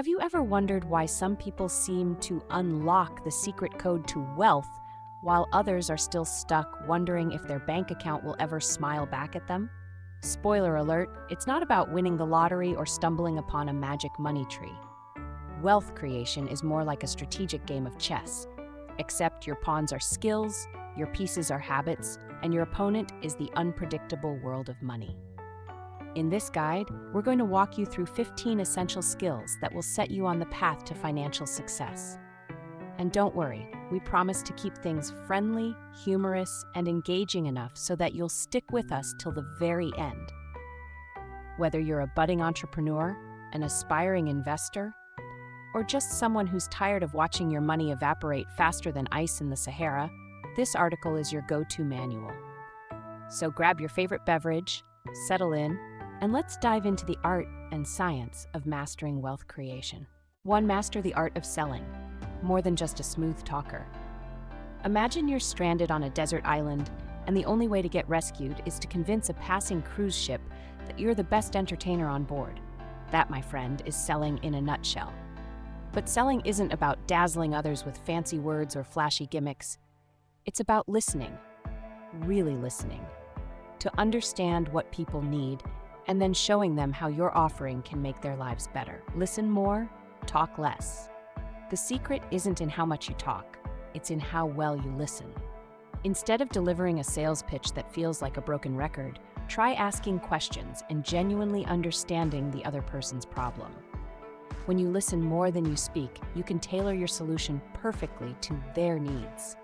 Have you ever wondered why some people seem to unlock the secret code to wealth while others are still stuck wondering if their bank account will ever smile back at them? Spoiler alert, it's not about winning the lottery or stumbling upon a magic money tree. Wealth creation is more like a strategic game of chess, except your pawns are skills, your pieces are habits, and your opponent is the unpredictable world of money. In this guide, we're going to walk you through 15 essential skills that will set you on the path to financial success. And don't worry, we promise to keep things friendly, humorous, and engaging enough so that you'll stick with us till the very end. Whether you're a budding entrepreneur, an aspiring investor, or just someone who's tired of watching your money evaporate faster than ice in the Sahara, this article is your go-to manual. So grab your favorite beverage, settle in, and let's dive into the art and science of mastering wealth creation. 1. Master the art of selling, more than just a smooth talker. Imagine you're stranded on a desert island, and the only way to get rescued is to convince a passing cruise ship that you're the best entertainer on board. That, my friend, is selling in a nutshell. But selling isn't about dazzling others with fancy words or flashy gimmicks. It's about listening, really listening, to understand what people need and then showing them how your offering can make their lives better. Listen more, talk less. The secret isn't in how much you talk, it's in how well you listen. Instead of delivering a sales pitch that feels like a broken record, try asking questions and genuinely understanding the other person's problem. When you listen more than you speak, you can tailor your solution perfectly to their needs.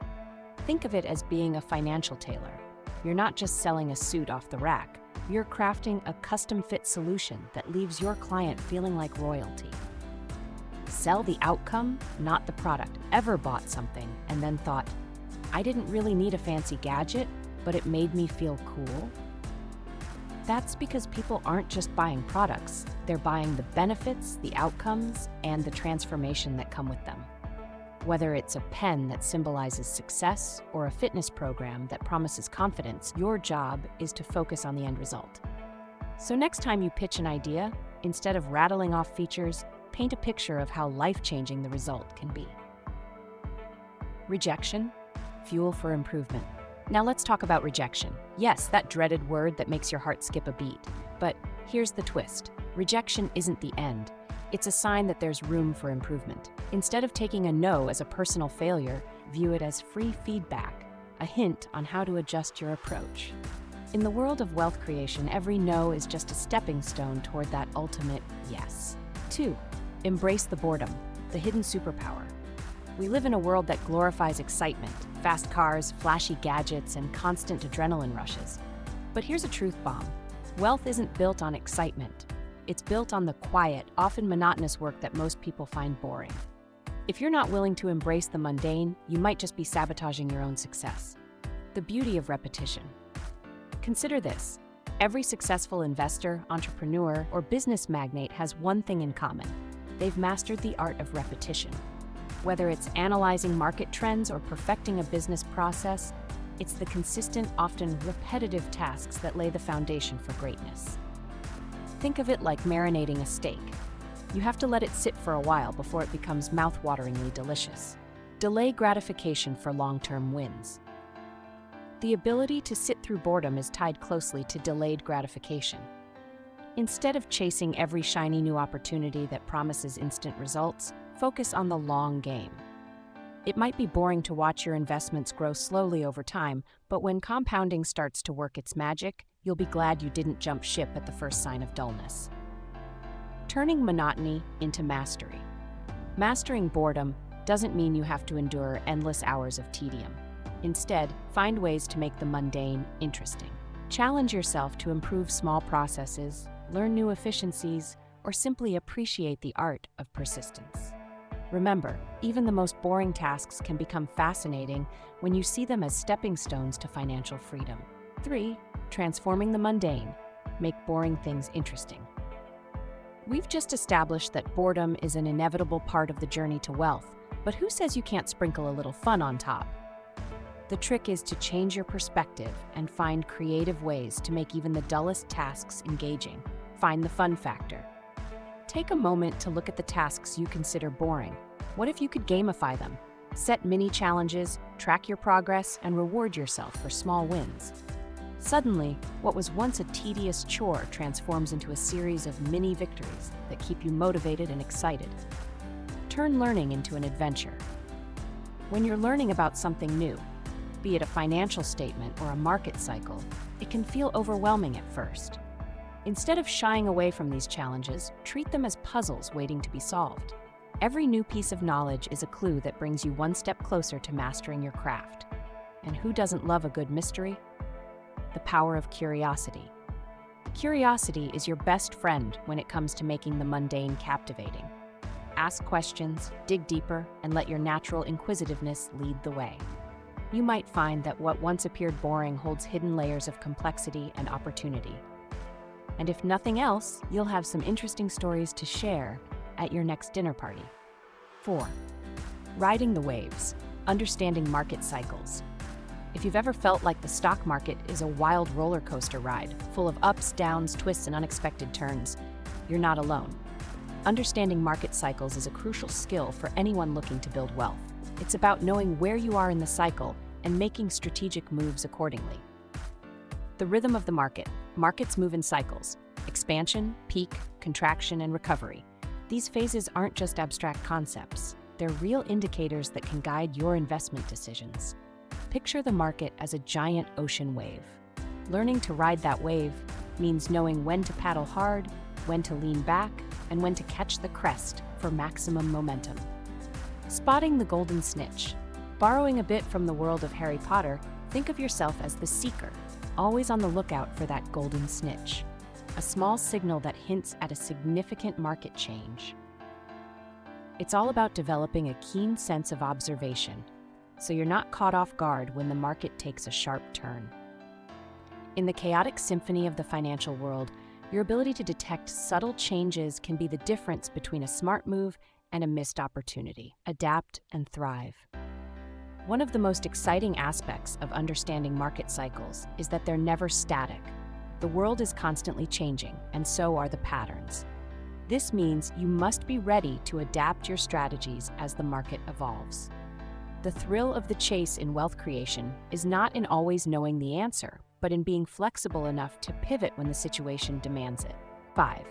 Think of it as being a financial tailor. You're not just selling a suit off the rack. You're crafting a custom-fit solution that leaves your client feeling like royalty. Sell the outcome, not the product. Ever bought something and then thought, I didn't really need a fancy gadget, but it made me feel cool? That's because people aren't just buying products, they're buying the benefits, the outcomes, and the transformation that come with them. Whether it's a pen that symbolizes success or a fitness program that promises confidence, your job is to focus on the end result. So next time you pitch an idea, instead of rattling off features, paint a picture of how life-changing the result can be. Rejection, fuel for improvement. Now let's talk about rejection. Yes, that dreaded word that makes your heart skip a beat. But here's the twist. Rejection isn't the end. It's a sign that there's room for improvement. Instead of taking a no as a personal failure, view it as free feedback, a hint on how to adjust your approach. In the world of wealth creation, every no is just a stepping stone toward that ultimate yes. 2. Embrace the boredom, the hidden superpower. We live in a world that glorifies excitement, fast cars, flashy gadgets, and constant adrenaline rushes. But here's a truth bomb. Wealth isn't built on excitement. It's built on the quiet, often monotonous work that most people find boring. If you're not willing to embrace the mundane, you might just be sabotaging your own success. The beauty of repetition. Consider this. Every successful investor, entrepreneur, or business magnate has one thing in common. They've mastered the art of repetition. Whether it's analyzing market trends or perfecting a business process, it's the consistent, often repetitive tasks that lay the foundation for greatness. Think of it like marinating a steak. You have to let it sit for a while before it becomes mouth-wateringly delicious. Delay gratification for long-term wins. The ability to sit through boredom is tied closely to delayed gratification. Instead of chasing every shiny new opportunity that promises instant results, focus on the long game. It might be boring to watch your investments grow slowly over time, but when compounding starts to work its magic, you'll be glad you didn't jump ship at the first sign of dullness. Turning monotony into mastery. Mastering boredom doesn't mean you have to endure endless hours of tedium. Instead, find ways to make the mundane interesting. Challenge yourself to improve small processes, learn new efficiencies, or simply appreciate the art of persistence. Remember, even the most boring tasks can become fascinating when you see them as stepping stones to financial freedom. 3. Transforming the mundane. Make boring things interesting. We've just established that boredom is an inevitable part of the journey to wealth, but who says you can't sprinkle a little fun on top? The trick is to change your perspective and find creative ways to make even the dullest tasks engaging. Find the fun factor. Take a moment to look at the tasks you consider boring. What if you could gamify them? Set mini challenges, track your progress, and reward yourself for small wins. Suddenly, what was once a tedious chore transforms into a series of mini victories that keep you motivated and excited. Turn learning into an adventure. When you're learning about something new, be it a financial statement or a market cycle, it can feel overwhelming at first. Instead of shying away from these challenges, treat them as puzzles waiting to be solved. Every new piece of knowledge is a clue that brings you one step closer to mastering your craft. And who doesn't love a good mystery? The power of curiosity. Curiosity is your best friend when it comes to making the mundane captivating. Ask questions, dig deeper, and let your natural inquisitiveness lead the way. You might find that what once appeared boring holds hidden layers of complexity and opportunity. And if nothing else, you'll have some interesting stories to share at your next dinner party. 4. Riding the waves, understanding market cycles. If you've ever felt like the stock market is a wild roller coaster ride, full of ups, downs, twists, and unexpected turns, you're not alone. Understanding market cycles is a crucial skill for anyone looking to build wealth. It's about knowing where you are in the cycle and making strategic moves accordingly. The rhythm of the market. Markets move in cycles: expansion, peak, contraction, and recovery. These phases aren't just abstract concepts. They're real indicators that can guide your investment decisions. Picture the market as a giant ocean wave. Learning to ride that wave means knowing when to paddle hard, when to lean back, and when to catch the crest for maximum momentum. Spotting the golden snitch. Borrowing a bit from the world of Harry Potter, think of yourself as the seeker, always on the lookout for that golden snitch, a small signal that hints at a significant market change. It's all about developing a keen sense of observation, so you're not caught off guard when the market takes a sharp turn. In the chaotic symphony of the financial world, your ability to detect subtle changes can be the difference between a smart move and a missed opportunity. Adapt and thrive. One of the most exciting aspects of understanding market cycles is that they're never static. The world is constantly changing, and so are the patterns. This means you must be ready to adapt your strategies as the market evolves. The thrill of the chase in wealth creation is not in always knowing the answer, but in being flexible enough to pivot when the situation demands it. 5.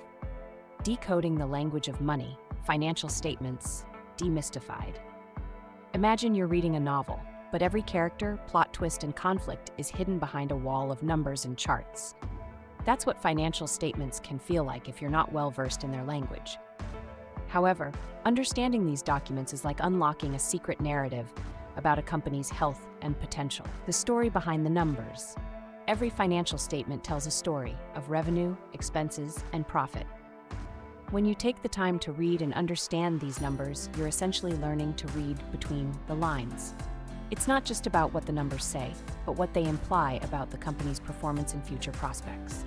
Decoding the language of money, financial statements, demystified. Imagine you're reading a novel, but every character, plot twist, and conflict is hidden behind a wall of numbers and charts. That's what financial statements can feel like if you're not well versed in their language. However, understanding these documents is like unlocking a secret narrative about a company's health and potential. The story behind the numbers. Every financial statement tells a story of revenue, expenses, and profit. When you take the time to read and understand these numbers, you're essentially learning to read between the lines. It's not just about what the numbers say, but what they imply about the company's performance and future prospects.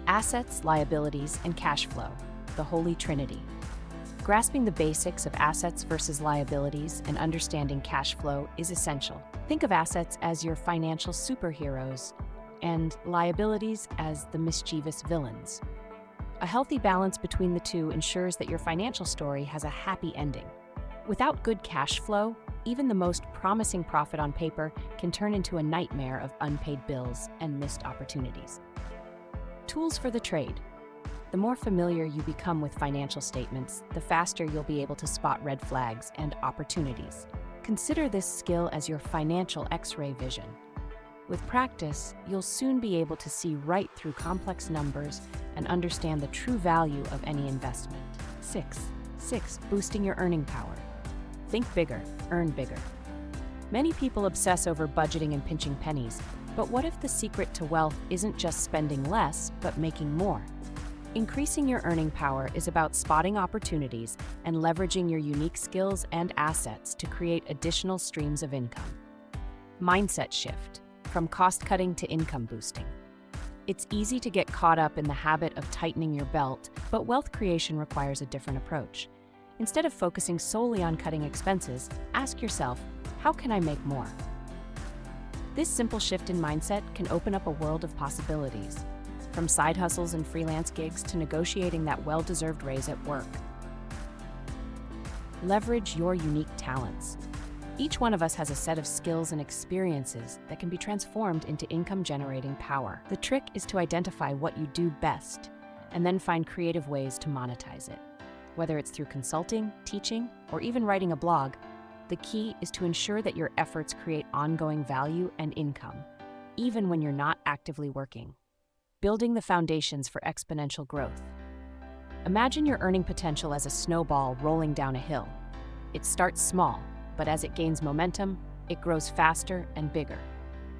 Assets, liabilities, and cash flow, the Holy Trinity. Grasping the basics of assets versus liabilities and understanding cash flow is essential. Think of assets as your financial superheroes and liabilities as the mischievous villains. A healthy balance between the two ensures that your financial story has a happy ending. Without good cash flow, even the most promising profit on paper can turn into a nightmare of unpaid bills and missed opportunities. Tools for the trade. The more familiar you become with financial statements, the faster you'll be able to spot red flags and opportunities. Consider this skill as your financial X-ray vision. With practice, you'll soon be able to see right through complex numbers and understand the true value of any investment. 6. Boosting your earning power. Think bigger, earn bigger. Many people obsess over budgeting and pinching pennies, but what if the secret to wealth isn't just spending less, but making more? Increasing your earning power is about spotting opportunities and leveraging your unique skills and assets to create additional streams of income. Mindset shift, from cost-cutting to income boosting. It's easy to get caught up in the habit of tightening your belt, but wealth creation requires a different approach. Instead of focusing solely on cutting expenses, ask yourself, how can I make more? This simple shift in mindset can open up a world of possibilities. from side hustles and freelance gigs to negotiating that well-deserved raise at work. Leverage your unique talents. Each one of us has a set of skills and experiences that can be transformed into income-generating power. The trick is to identify what you do best and then find creative ways to monetize it. Whether it's through consulting, teaching, or even writing a blog, the key is to ensure that your efforts create ongoing value and income, even when you're not actively working. Building the foundations for exponential growth. Imagine your earning potential as a snowball rolling down a hill. It starts small, but as it gains momentum, it grows faster and bigger.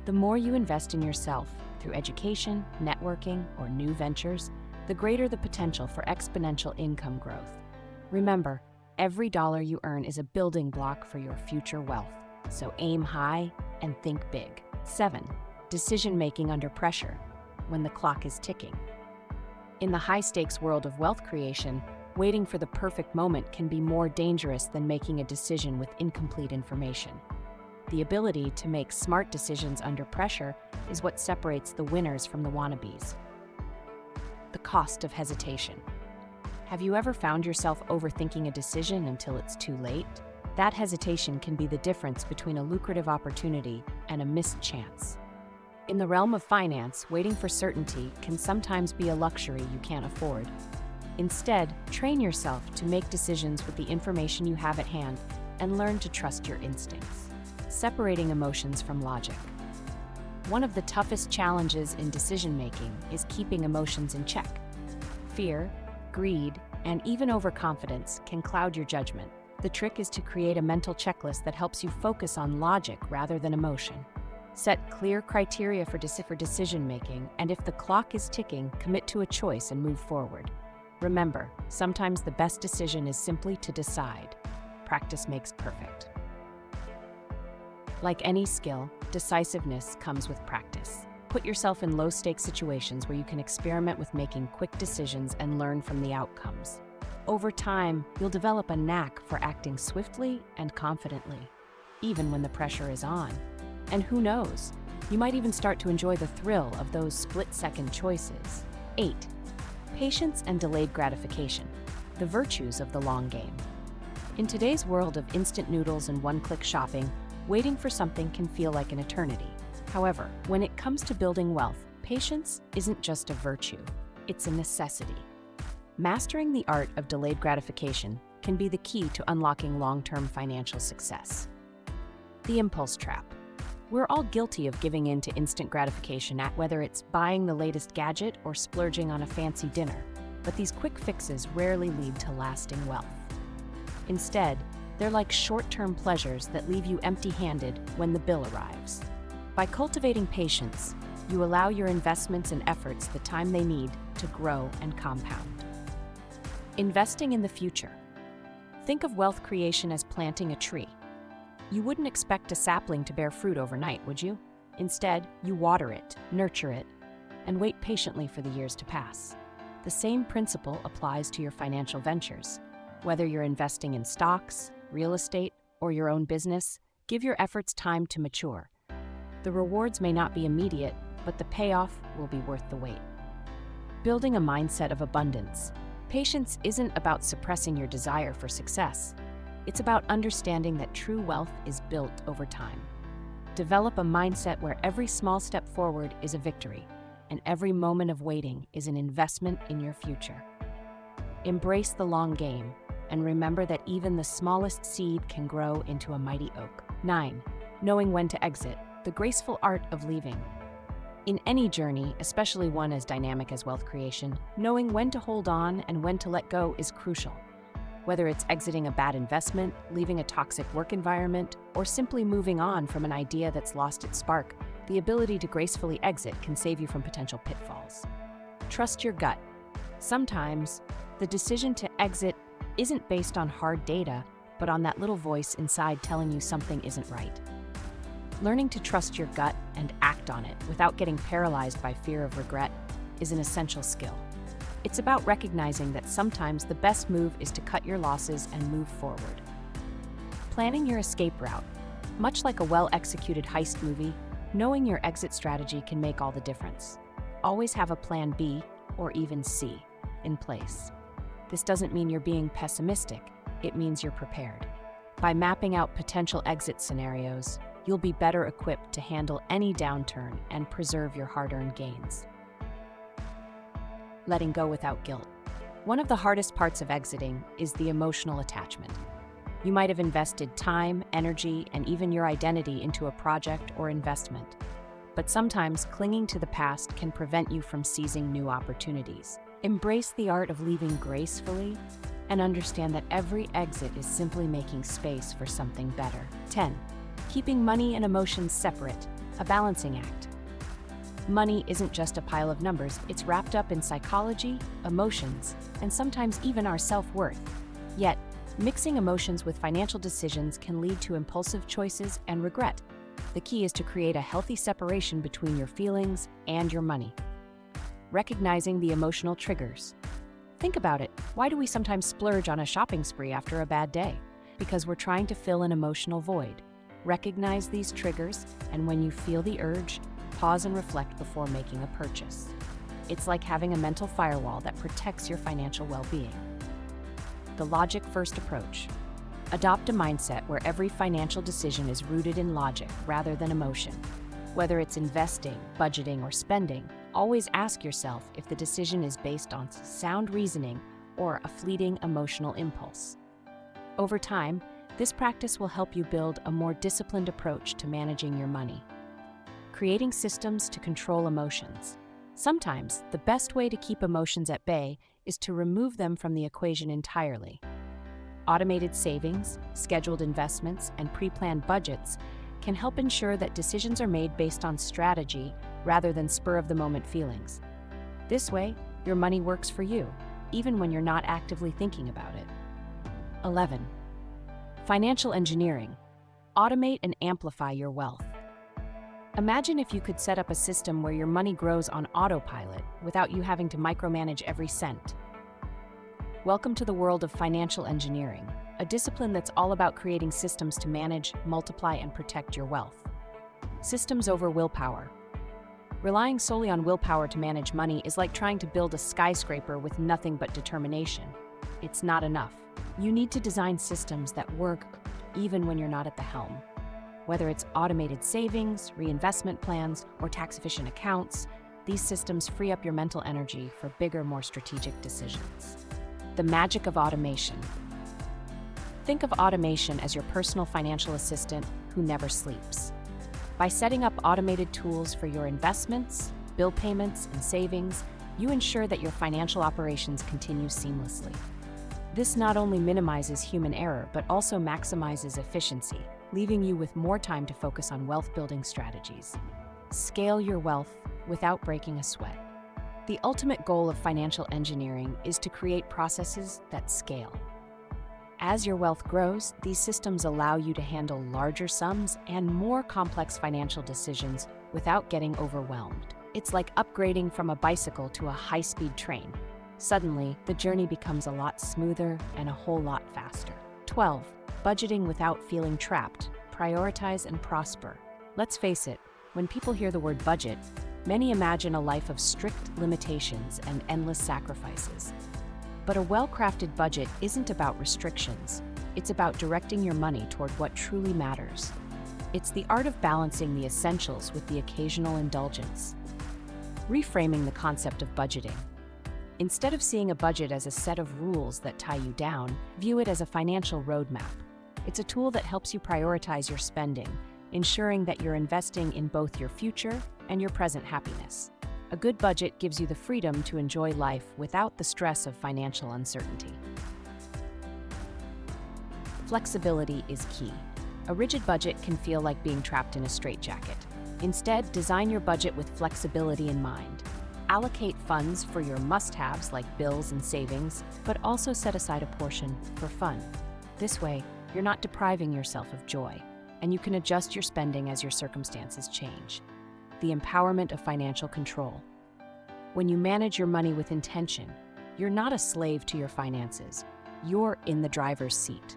The more you invest in yourself through education, networking, or new ventures, the greater the potential for exponential income growth. Remember, every dollar you earn is a building block for your future wealth, so aim high and think big. 7. Decision-making under pressure, when the clock is ticking. In the high-stakes world of wealth creation, waiting for the perfect moment can be more dangerous than making a decision with incomplete information. The ability to make smart decisions under pressure is what separates the winners from the wannabes. The cost of hesitation. Have you ever found yourself overthinking a decision until it's too late? That hesitation can be the difference between a lucrative opportunity and a missed chance. In the realm of finance, waiting for certainty can sometimes be a luxury you can't afford. Instead, train yourself to make decisions with the information you have at hand and learn to trust your instincts. Separating emotions from logic. One of the toughest challenges in decision-making is keeping emotions in check. Fear, greed, and even overconfidence can cloud your judgment. The trick is to create a mental checklist that helps you focus on logic rather than emotion. Set clear criteria for decision-making, and if the clock is ticking, commit to a choice and move forward. Remember, sometimes the best decision is simply to decide. Practice makes perfect. Like any skill, decisiveness comes with practice. Put yourself in low-stakes situations where you can experiment with making quick decisions and learn from the outcomes. Over time, you'll develop a knack for acting swiftly and confidently, even when the pressure is on. And who knows, you might even start to enjoy the thrill of those split-second choices. 8. Patience and delayed gratification, the virtues of the long game. In today's world of instant noodles and one-click shopping, waiting for something can feel like an eternity. However, when it comes to building wealth, patience isn't just a virtue, it's a necessity. Mastering the art of delayed gratification can be the key to unlocking long-term financial success. The impulse trap. We're all guilty of giving in to instant gratification, whether it's buying the latest gadget or splurging on a fancy dinner. But these quick fixes rarely lead to lasting wealth. Instead, they're like short-term pleasures that leave you empty-handed when the bill arrives. By cultivating patience, you allow your investments and efforts the time they need to grow and compound. Investing in the future. Think of wealth creation as planting a tree. You wouldn't expect a sapling to bear fruit overnight, would you? Instead, you water it, nurture it, and wait patiently for the years to pass. The same principle applies to your financial ventures. Whether you're investing in stocks, real estate, or your own business, give your efforts time to mature. The rewards may not be immediate, but the payoff will be worth the wait. Building a mindset of abundance. Patience isn't about suppressing your desire for success. It's about understanding that true wealth is built over time. Develop a mindset where every small step forward is a victory, and every moment of waiting is an investment in your future. Embrace the long game, and remember that even the smallest seed can grow into a mighty oak. 9. Knowing when to exit, the graceful art of leaving. In any journey, especially one as dynamic as wealth creation, knowing when to hold on and when to let go is crucial. Whether it's exiting a bad investment, leaving a toxic work environment, or simply moving on from an idea that's lost its spark, the ability to gracefully exit can save you from potential pitfalls. Trust your gut. Sometimes, the decision to exit isn't based on hard data, but on that little voice inside telling you something isn't right. Learning to trust your gut and act on it without getting paralyzed by fear of regret is an essential skill. It's about recognizing that sometimes the best move is to cut your losses and move forward. Planning your escape route. Much like a well-executed heist movie, knowing your exit strategy can make all the difference. always have a plan B or even C in place. This doesn't mean you're being pessimistic, it means you're prepared. By mapping out potential exit scenarios, you'll be better equipped to handle any downturn and preserve your hard-earned gains. Letting go without guilt. One of the hardest parts of exiting is the emotional attachment. You might have invested time, energy, and even your identity into a project or investment. But sometimes clinging to the past can prevent you from seizing new opportunities. Embrace the art of leaving gracefully and understand that every exit is simply making space for something better. 10. Keeping money and emotions separate, a balancing act. Money isn't just a pile of numbers, it's wrapped up in psychology, emotions, and sometimes even our self-worth. Yet, mixing emotions with financial decisions can lead to impulsive choices and regret. The key is to create a healthy separation between your feelings and your money. Recognizing the emotional triggers. Think about it. Why do we sometimes splurge on a shopping spree after a bad day? Because we're trying to fill an emotional void. Recognize these triggers, and when you feel the urge, pause and reflect before making a purchase. It's like having a mental firewall that protects your financial well-being. The logic-first approach. Adopt a mindset where every financial decision is rooted in logic rather than emotion. Whether it's investing, budgeting, or spending, always ask yourself if the decision is based on sound reasoning or a fleeting emotional impulse. Over time, this practice will help you build a more disciplined approach to managing your money. Creating systems to control emotions. Sometimes, the best way to keep emotions at bay is to remove them from the equation entirely. Automated savings, scheduled investments, and pre-planned budgets can help ensure that decisions are made based on strategy rather than spur-of-the-moment feelings. This way, your money works for you, even when you're not actively thinking about it. 11. Financial engineering. Automate and amplify your wealth. Imagine if you could set up a system where your money grows on autopilot without you having to micromanage every cent. Welcome to the world of financial engineering, a discipline that's all about creating systems to manage, multiply, and protect your wealth. Systems over willpower. Relying solely on willpower to manage money is like trying to build a skyscraper with nothing but determination. It's not enough. You need to design systems that work even when you're not at the helm. Whether it's automated savings, reinvestment plans, or tax-efficient accounts, these systems free up your mental energy for bigger, more strategic decisions. The magic of automation. Think of automation as your personal financial assistant who never sleeps. By setting up automated tools for your investments, bill payments, and savings, you ensure that your financial operations continue seamlessly. This not only minimizes human error, but also maximizes efficiency, leaving you with more time to focus on wealth-building strategies. Scale your wealth without breaking a sweat. The ultimate goal of financial engineering is to create processes that scale. As your wealth grows, these systems allow you to handle larger sums and more complex financial decisions without getting overwhelmed. It's like upgrading from a bicycle to a high-speed train. Suddenly, the journey becomes a lot smoother and a whole lot faster. 12. Budgeting without feeling trapped. Prioritize and prosper. Let's face it, when people hear the word budget, many imagine a life of strict limitations and endless sacrifices. But a well-crafted budget isn't about restrictions. It's about directing your money toward what truly matters. It's the art of balancing the essentials with the occasional indulgence. Reframing the concept of budgeting. Instead of seeing a budget as a set of rules that tie you down, view it as a financial roadmap. It's a tool that helps you prioritize your spending, ensuring that you're investing in both your future and your present happiness. A good budget gives you the freedom to enjoy life without the stress of financial uncertainty. Flexibility is key. A rigid budget can feel like being trapped in a straitjacket. Instead, design your budget with flexibility in mind. Allocate funds for your must-haves like bills and savings, but also set aside a portion for fun. This way, you're not depriving yourself of joy, and you can adjust your spending as your circumstances change. The empowerment of financial control. When you manage your money with intention, you're not a slave to your finances. You're in the driver's seat.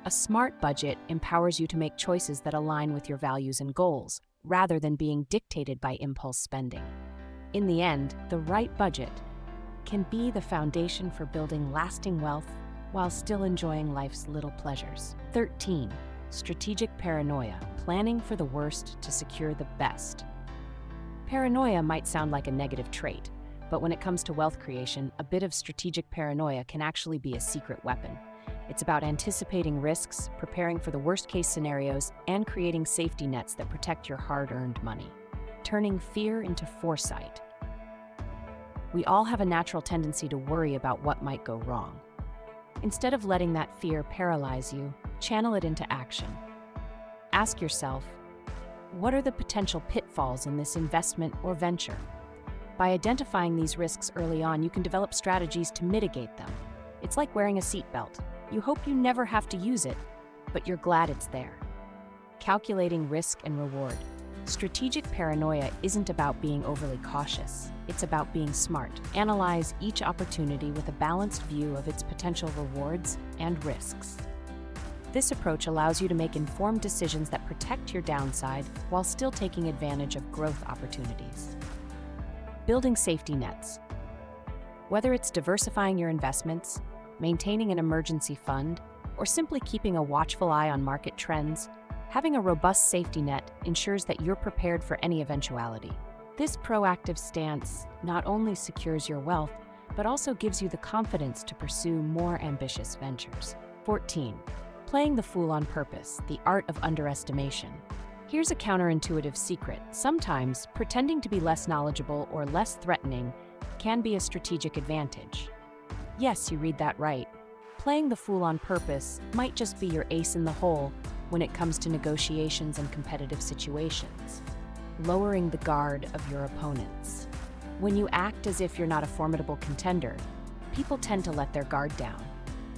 A smart budget empowers you to make choices that align with your values and goals, rather than being dictated by impulse spending. In the end, the right budget can be the foundation for building lasting wealth while still enjoying life's little pleasures. 13. Strategic paranoia, planning for the worst to secure the best. Paranoia might sound like a negative trait, but when it comes to wealth creation, a bit of strategic paranoia can actually be a secret weapon. It's about anticipating risks, preparing for the worst-case scenarios, and creating safety nets that protect your hard-earned money. Turning fear into foresight. We all have a natural tendency to worry about what might go wrong. Instead of letting that fear paralyze you, channel it into action. Ask yourself, what are the potential pitfalls in this investment or venture? By identifying these risks early on, you can develop strategies to mitigate them. It's like wearing a seatbelt. You hope you never have to use it, but you're glad it's there. Calculating risk and reward. Strategic paranoia isn't about being overly cautious. It's about being smart. Analyze each opportunity with a balanced view of its potential rewards and risks. This approach allows you to make informed decisions that protect your downside while still taking advantage of growth opportunities. Building safety nets. Whether it's diversifying your investments, maintaining an emergency fund, or simply keeping a watchful eye on market trends, having a robust safety net ensures that you're prepared for any eventuality. This proactive stance not only secures your wealth, but also gives you the confidence to pursue more ambitious ventures. 14. Playing the fool on purpose, the art of underestimation. Here's a counterintuitive secret. Sometimes, pretending to be less knowledgeable or less threatening can be a strategic advantage. Yes, you read that right. Playing the fool on purpose might just be your ace in the hole when it comes to negotiations and competitive situations. Lowering the guard of your opponents. When you act as if you're not a formidable contender, people tend to let their guard down.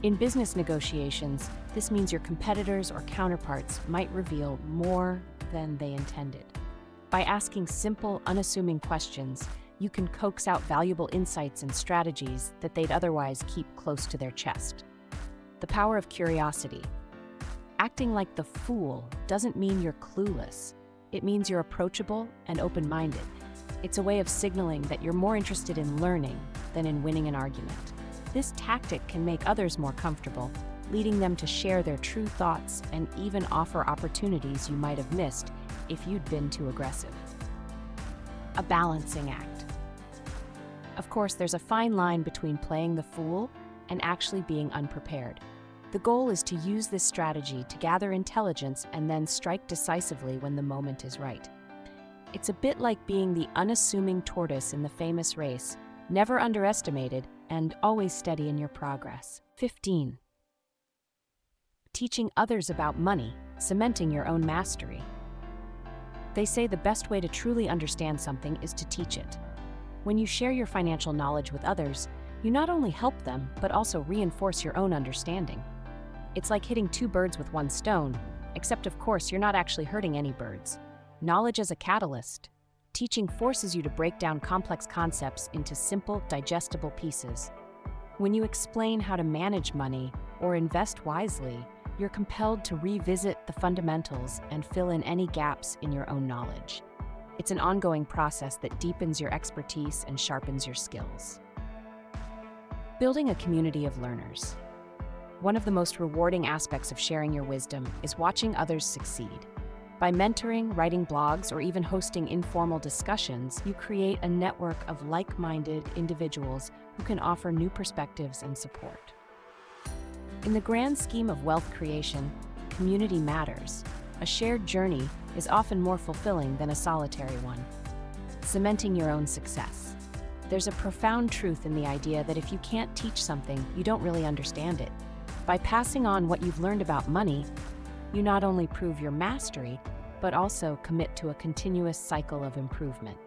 In business negotiations, this means your competitors or counterparts might reveal more than they intended. By asking simple, unassuming questions, you can coax out valuable insights and strategies that they'd otherwise keep close to their chest. The power of curiosity. Acting like the fool doesn't mean you're clueless. It means you're approachable and open-minded. It's a way of signaling that you're more interested in learning than in winning an argument. This tactic can make others more comfortable, leading them to share their true thoughts and even offer opportunities you might have missed if you'd been too aggressive. A balancing act. Of course, there's a fine line between playing the fool and actually being unprepared. The goal is to use this strategy to gather intelligence and then strike decisively when the moment is right. It's a bit like being the unassuming tortoise in the famous race, never underestimated and always steady in your progress. 15. Teaching others about money, cementing your own mastery. They say the best way to truly understand something is to teach it. When you share your financial knowledge with others, you not only help them, but also reinforce your own understanding. It's like hitting two birds with one stone, except of course you're not actually hurting any birds. Knowledge as a catalyst. Teaching forces you to break down complex concepts into simple, digestible pieces. When you explain how to manage money or invest wisely, you're compelled to revisit the fundamentals and fill in any gaps in your own knowledge. It's an ongoing process that deepens your expertise and sharpens your skills. Building a community of learners. One of the most rewarding aspects of sharing your wisdom is watching others succeed. By mentoring, writing blogs, or even hosting informal discussions, you create a network of like-minded individuals who can offer new perspectives and support. In the grand scheme of wealth creation, community matters. A shared journey is often more fulfilling than a solitary one. Cementing your own success. There's a profound truth in the idea that if you can't teach something, you don't really understand it. By passing on what you've learned about money, you not only prove your mastery, but also commit to a continuous cycle of improvement.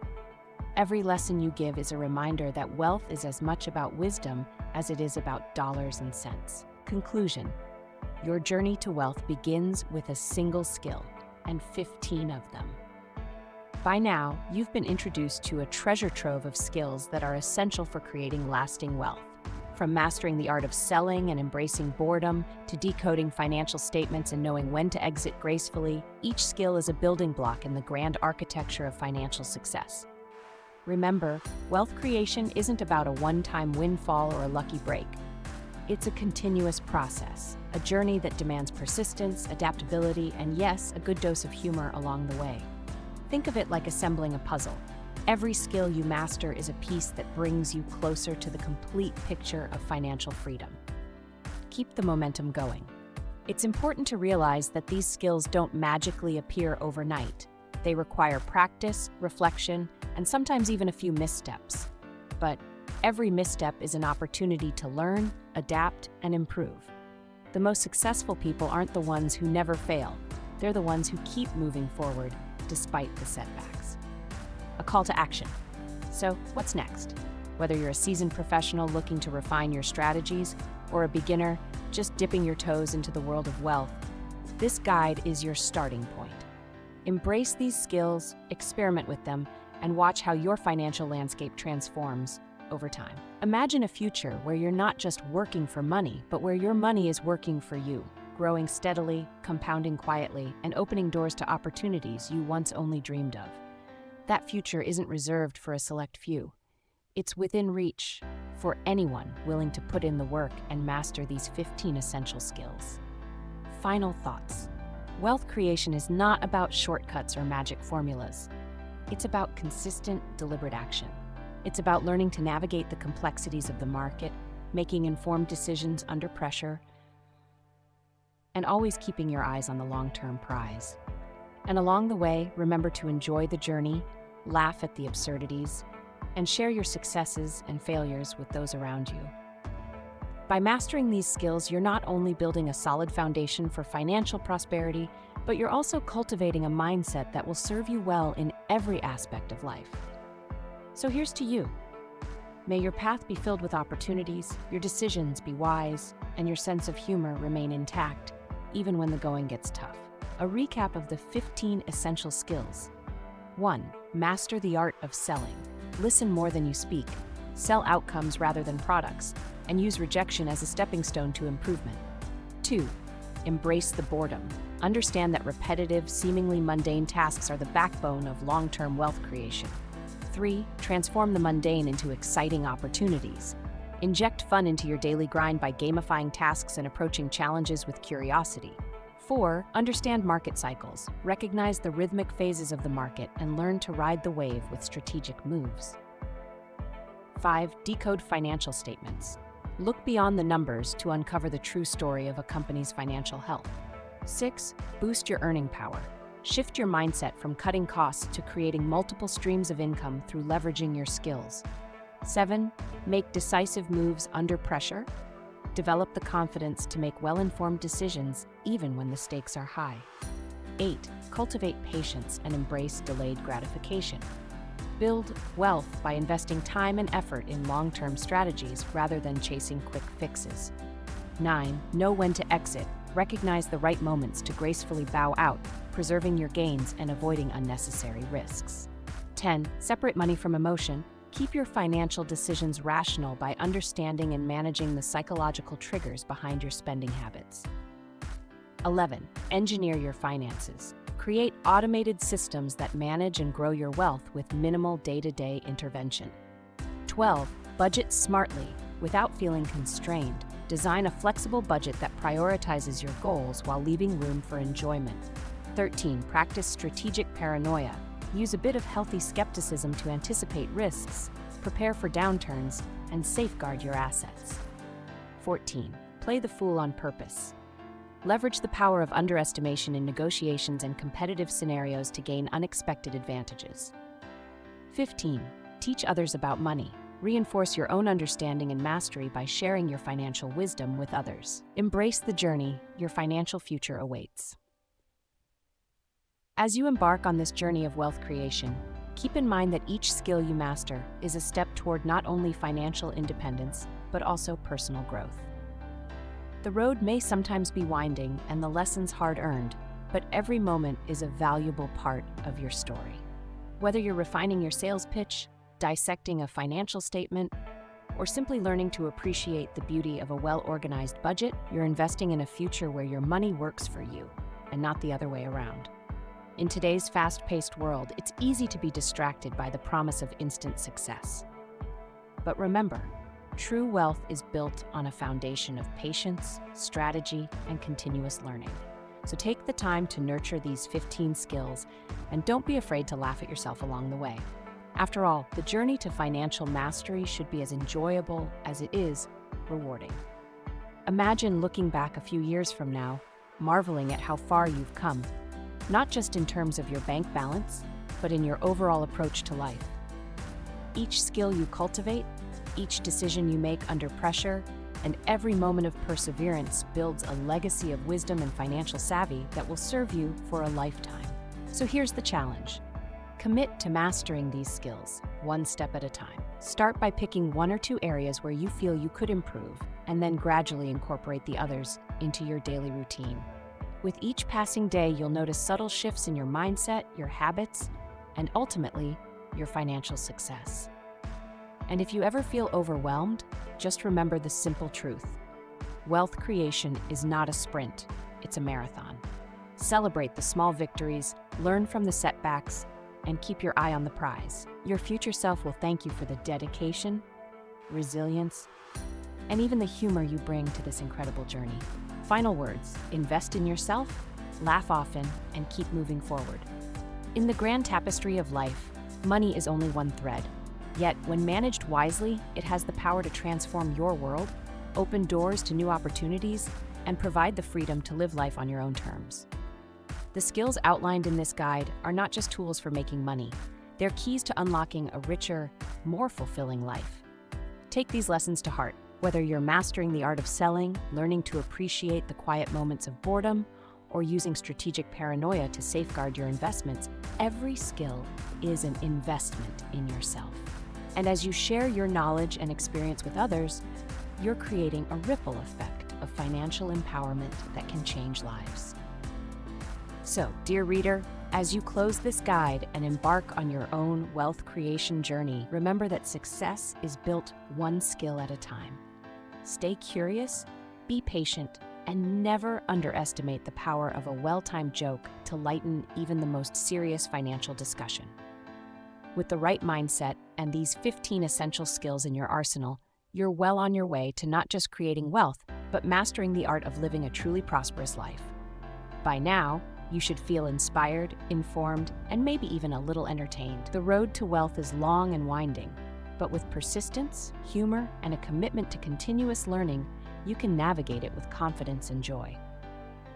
Every lesson you give is a reminder that wealth is as much about wisdom as it is about dollars and cents. Conclusion: your journey to wealth begins with a single skill, and 15 of them. By now, you've been introduced to a treasure trove of skills that are essential for creating lasting wealth. From mastering the art of selling and embracing boredom, to decoding financial statements and knowing when to exit gracefully, each skill is a building block in the grand architecture of financial success. Remember, wealth creation isn't about a one-time windfall or a lucky break. It's a continuous process, a journey that demands persistence, adaptability, and yes, a good dose of humor along the way. Think of it like assembling a puzzle. Every skill you master is a piece that brings you closer to the complete picture of financial freedom. Keep the momentum going. It's important to realize that these skills don't magically appear overnight. They require practice, reflection, and sometimes even a few missteps. But every misstep is an opportunity to learn, adapt, and improve. The most successful people aren't the ones who never fail. They're the ones who keep moving forward despite the setbacks. A call to action. So, what's next? Whether you're a seasoned professional looking to refine your strategies or a beginner just dipping your toes into the world of wealth, this guide is your starting point. Embrace these skills, experiment with them, and watch how your financial landscape transforms over time. Imagine a future where you're not just working for money, but where your money is working for you, growing steadily, compounding quietly, and opening doors to opportunities you once only dreamed of. That future isn't reserved for a select few. It's within reach for anyone willing to put in the work and master these 15 essential skills. Final thoughts. Wealth creation is not about shortcuts or magic formulas. It's about consistent, deliberate action. It's about learning to navigate the complexities of the market, making informed decisions under pressure, and always keeping your eyes on the long-term prize. And along the way, remember to enjoy the journey, laugh at the absurdities, and share your successes and failures with those around you. By mastering these skills, you're not only building a solid foundation for financial prosperity, but you're also cultivating a mindset that will serve you well in every aspect of life. So here's to you. May your path be filled with opportunities, your decisions be wise, and your sense of humor remain intact, even when the going gets tough. A recap of the 15 essential skills. 1. Master the art of selling. Listen more than you speak. Sell outcomes rather than products, and use rejection as a stepping stone to improvement. 2. Embrace the boredom. Understand that repetitive, seemingly mundane tasks are the backbone of long-term wealth creation. 3. Transform the mundane into exciting opportunities. Inject fun into your daily grind by gamifying tasks and approaching challenges with curiosity. 4. Understand market cycles. Recognize the rhythmic phases of the market and learn to ride the wave with strategic moves. 5. Decode financial statements. Look beyond the numbers to uncover the true story of a company's financial health. 6. Boost your earning power. Shift your mindset from cutting costs to creating multiple streams of income through leveraging your skills. 7. Make decisive moves under pressure. Develop the confidence to make well-informed decisions even when the stakes are high. 8. Cultivate patience and embrace delayed gratification. Build wealth by investing time and effort in long-term strategies rather than chasing quick fixes. 9. Know when to exit. Recognize the right moments to gracefully bow out, preserving your gains and avoiding unnecessary risks. 10. Separate money from emotion. Keep your financial decisions rational by understanding and managing the psychological triggers behind your spending habits. 11. Engineer your finances. Create automated systems that manage and grow your wealth with minimal day-to-day intervention. 12. Budget smartly. Without feeling constrained, design a flexible budget that prioritizes your goals while leaving room for enjoyment. 13. Practice strategic paranoia. Use a bit of healthy skepticism to anticipate risks, prepare for downturns, and safeguard your assets. 14. Play the fool on purpose. Leverage the power of underestimation in negotiations and competitive scenarios to gain unexpected advantages. 15. Teach others about money. Reinforce your own understanding and mastery by sharing your financial wisdom with others. Embrace the journey. Your financial future awaits. As you embark on this journey of wealth creation, keep in mind that each skill you master is a step toward not only financial independence, but also personal growth. The road may sometimes be winding and the lessons hard-earned, but every moment is a valuable part of your story. Whether you're refining your sales pitch, dissecting a financial statement, or simply learning to appreciate the beauty of a well-organized budget, you're investing in a future where your money works for you, and not the other way around. In today's fast-paced world, it's easy to be distracted by the promise of instant success. But remember, true wealth is built on a foundation of patience, strategy, and continuous learning. So take the time to nurture these 15 skills, and don't be afraid to laugh at yourself along the way. After all, the journey to financial mastery should be as enjoyable as it is rewarding. Imagine looking back a few years from now, marveling at how far you've come, not just in terms of your bank balance, but in your overall approach to life. Each skill you cultivate, each decision you make under pressure, and every moment of perseverance builds a legacy of wisdom and financial savvy that will serve you for a lifetime. So here's the challenge. Commit to mastering these skills, one step at a time. Start by picking one or two areas where you feel you could improve, and then gradually incorporate the others into your daily routine. With each passing day, you'll notice subtle shifts in your mindset, your habits, and ultimately, your financial success. And if you ever feel overwhelmed, just remember the simple truth. Wealth creation is not a sprint, it's a marathon. Celebrate the small victories, learn from the setbacks, and keep your eye on the prize. Your future self will thank you for the dedication, resilience, and even the humor you bring to this incredible journey. Final words: invest in yourself, laugh often, and keep moving forward. In the grand tapestry of life, money is only one thread. Yet, when managed wisely, it has the power to transform your world, open doors to new opportunities, and provide the freedom to live life on your own terms. The skills outlined in this guide are not just tools for making money. They're keys to unlocking a richer, more fulfilling life. Take these lessons to heart. Whether you're mastering the art of selling, learning to appreciate the quiet moments of boredom, or using strategic paranoia to safeguard your investments, every skill is an investment in yourself. And as you share your knowledge and experience with others, you're creating a ripple effect of financial empowerment that can change lives. So, dear reader, as you close this guide and embark on your own wealth creation journey, remember that success is built one skill at a time. Stay curious, be patient, and never underestimate the power of a well-timed joke to lighten even the most serious financial discussion. With the right mindset and these 15 essential skills in your arsenal, you're well on your way to not just creating wealth, but mastering the art of living a truly prosperous life. By now, you should feel inspired, informed, and maybe even a little entertained. The road to wealth is long and winding, but with persistence, humor, and a commitment to continuous learning, you can navigate it with confidence and joy.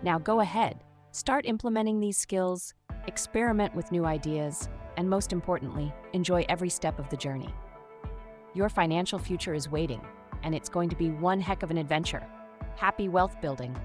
Now go ahead, start implementing these skills, experiment with new ideas, and most importantly, enjoy every step of the journey. Your financial future is waiting, and it's going to be one heck of an adventure. Happy wealth building!